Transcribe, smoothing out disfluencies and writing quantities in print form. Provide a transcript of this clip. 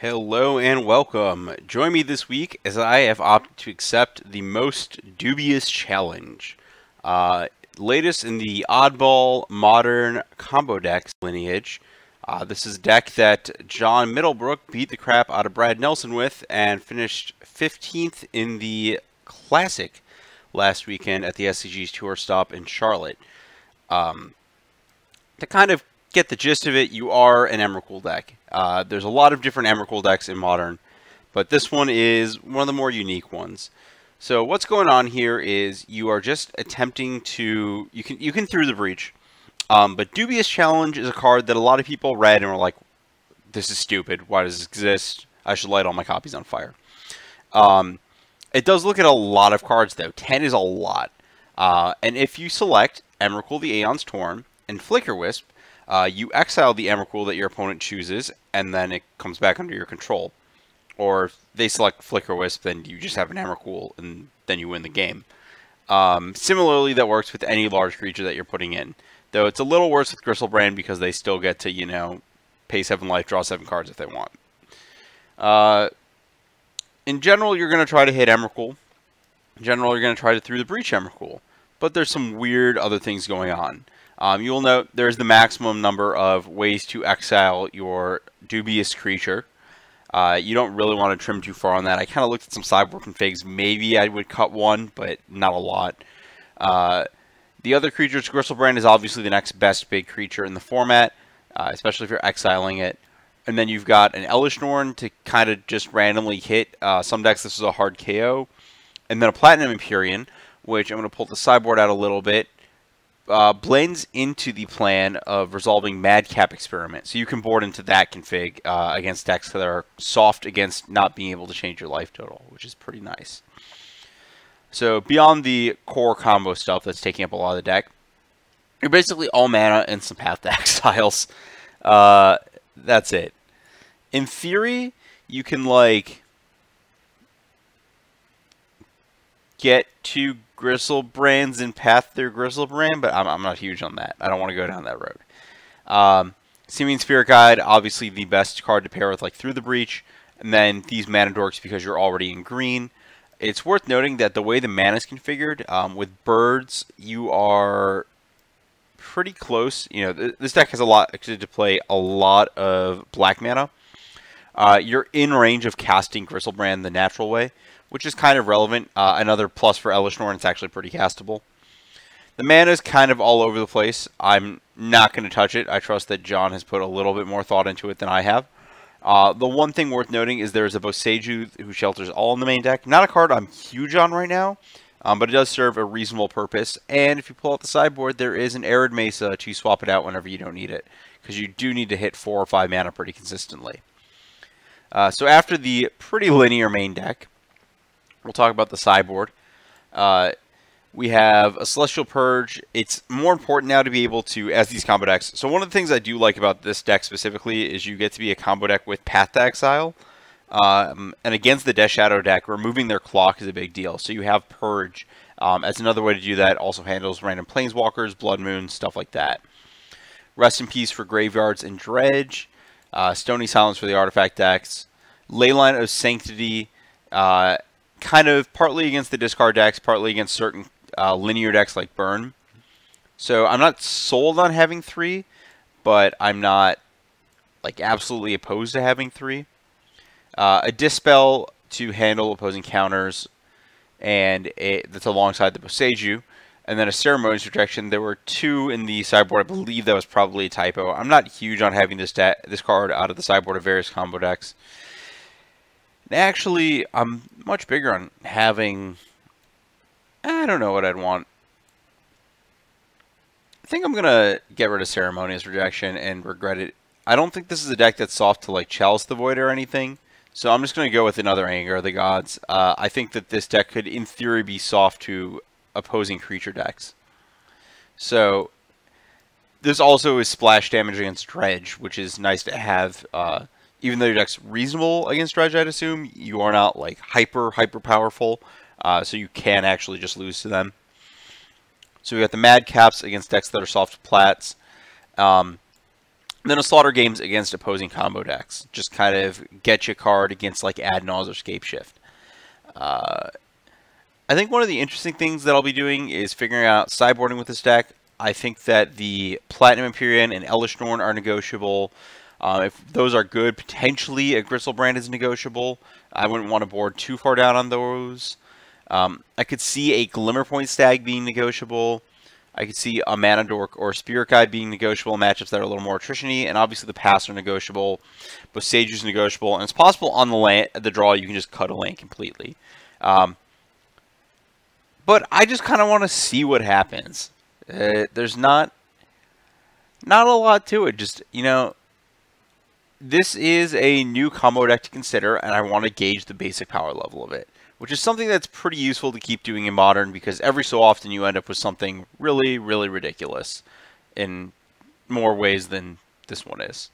Hello and welcome. Join me this week as I have opted to accept the most dubious challenge. Latest in the oddball modern combo decks lineage. This is a deck that Jhon Middlebrook beat the crap out of Brad Nelson with and finished 15th in the Classic last weekend at the SCG Tour stop in Charlotte. To kind of get the gist of it, you are an Emrakul deck. There's a lot of different Emrakul decks in Modern, but this one is one of the more unique ones. So what's going on here is you are just attempting to... You can through the breach, but Dubious Challenge is a card that a lot of people read and were like, this is stupid. Why does this exist? I should light all my copies on fire. It does look at a lot of cards, though. 10 is a lot. And if you select Emrakul the Aeon's Torn and Flicker Wisp, you exile the Emrakul that your opponent chooses, and then it comes back under your control. Or if they select Flicker Wisp, then you just have an Emrakul, and then you win the game. Similarly, that works with any large creature that you're putting in. Though it's a little worse with Gristlebrand because they still get to, you know, pay 7 life, draw 7 cards if they want. In general, you're going to try to hit Emrakul. In general, you're going to try to through the breach Emrakul. But there's some weird other things going on. You will note there's the maximum number of ways to exile your dubious creature. You don't really want to trim too far on that. I kind of looked at some sideboard configs. Maybe I would cut one, but not a lot. The other creatures, Gristlebrand is obviously the next best big creature in the format, especially if you're exiling it. And then you've got an Elishnorn to kind of just randomly hit. Some decks, this is a hard KO. And then a Platinum Empyrean, which I'm going to pull the sideboard out a little bit. Blends into the plan of resolving Madcap Experiment. So you can board into that config against decks that are soft against not being able to change your life total, which is pretty nice. So beyond the core combo stuff that's taking up a lot of the deck, you're basically all mana and some Path to Exiles. That's it. In theory, you can, like, get two Gristlebrand's and path their Gristlebrand, but I'm not huge on that. I don't want to go down that road. Simian Spirit Guide, obviously the best card to pair with, like, Through the Breach, and then these Mana Dorks because you're already in green. It's worth noting that the way the mana is configured, with birds, you are pretty close. You know, this deck has a lot to play a lot of black mana. You're in range of casting Gristlebrand the natural way, which is kind of relevant. Another plus for Elishnorn, it's actually pretty castable. The mana is kind of all over the place. I'm not going to touch it. I trust that Jhon has put a little bit more thought into it than I have. The one thing worth noting is there's a Boseiju who shelters all in the main deck. Not a card I'm huge on right now, but it does serve a reasonable purpose. And if you pull out the sideboard, there is an Arid Mesa to swap it out whenever you don't need it, because you do need to hit 4 or 5 mana pretty consistently. So after the pretty linear main deck, we'll talk about the sideboard. We have a Celestial Purge. It's more important now to be able to, as these combo decks. So one of the things I do like about this deck specifically is you get to be a combo deck with Path to Exile. And against the Death Shadow deck, removing their clock is a big deal. So you have Purge as another way to do that. Also handles random Planeswalkers, Blood Moon, stuff like that. Rest in Peace for Graveyards and Dredge. Stony Silence for the Artifact decks. Leyline of Sanctity, kind of partly against the discard decks, partly against certain linear decks like Burn. So I'm not sold on having 3, but I'm not, like, absolutely opposed to having 3. A Dispel to handle opposing counters, and that's alongside the Boseiju. And then a Ceremonious Rejection. There were 2 in the sideboard. I believe that was probably a typo. I'm not huge on having this card out of the sideboard of various combo decks. Actually, I'm much bigger on having... I don't know what I'd want. I think I'm going to get rid of Ceremonious Rejection and regret it. I don't think this is a deck that's soft to, like, Chalice the Void or anything. So I'm just going to go with another Anger of the Gods. I think that this deck could, in theory, be soft to opposing creature decks. So this also is splash damage against Dredge, which is nice to have. Even though your deck's reasonable against Dredge, I'd assume, you are not, like, hyper powerful. So you can actually just lose to them. So we got the Madcaps against decks that are soft to plats. And then a slaughter games against opposing combo decks. Just kind of get you a card against like Adnaz or Scapeshift. I think one of the interesting things that I'll be doing is figuring out sideboarding with this deck. I think that the Platinum Empyrean and Elish Norn are negotiable. If those are good, potentially a Gristlebrand is negotiable. I wouldn't want to board too far down on those. I could see a Glimmerpoint Stag being negotiable. I could see a Mana Dork or a Spirit Guide being negotiable in matchups that are a little more attrition-y, and obviously the Pass are negotiable, but Sage is negotiable, and it's possible on the draw you can just cut a land completely. But I just kind of want to see what happens. There's not a lot to it. Just, you know, this is a new combo deck to consider, and I want to gauge the basic power level of it, which is something that's pretty useful to keep doing in Modern, because every so often you end up with something really, really ridiculous in more ways than this one is.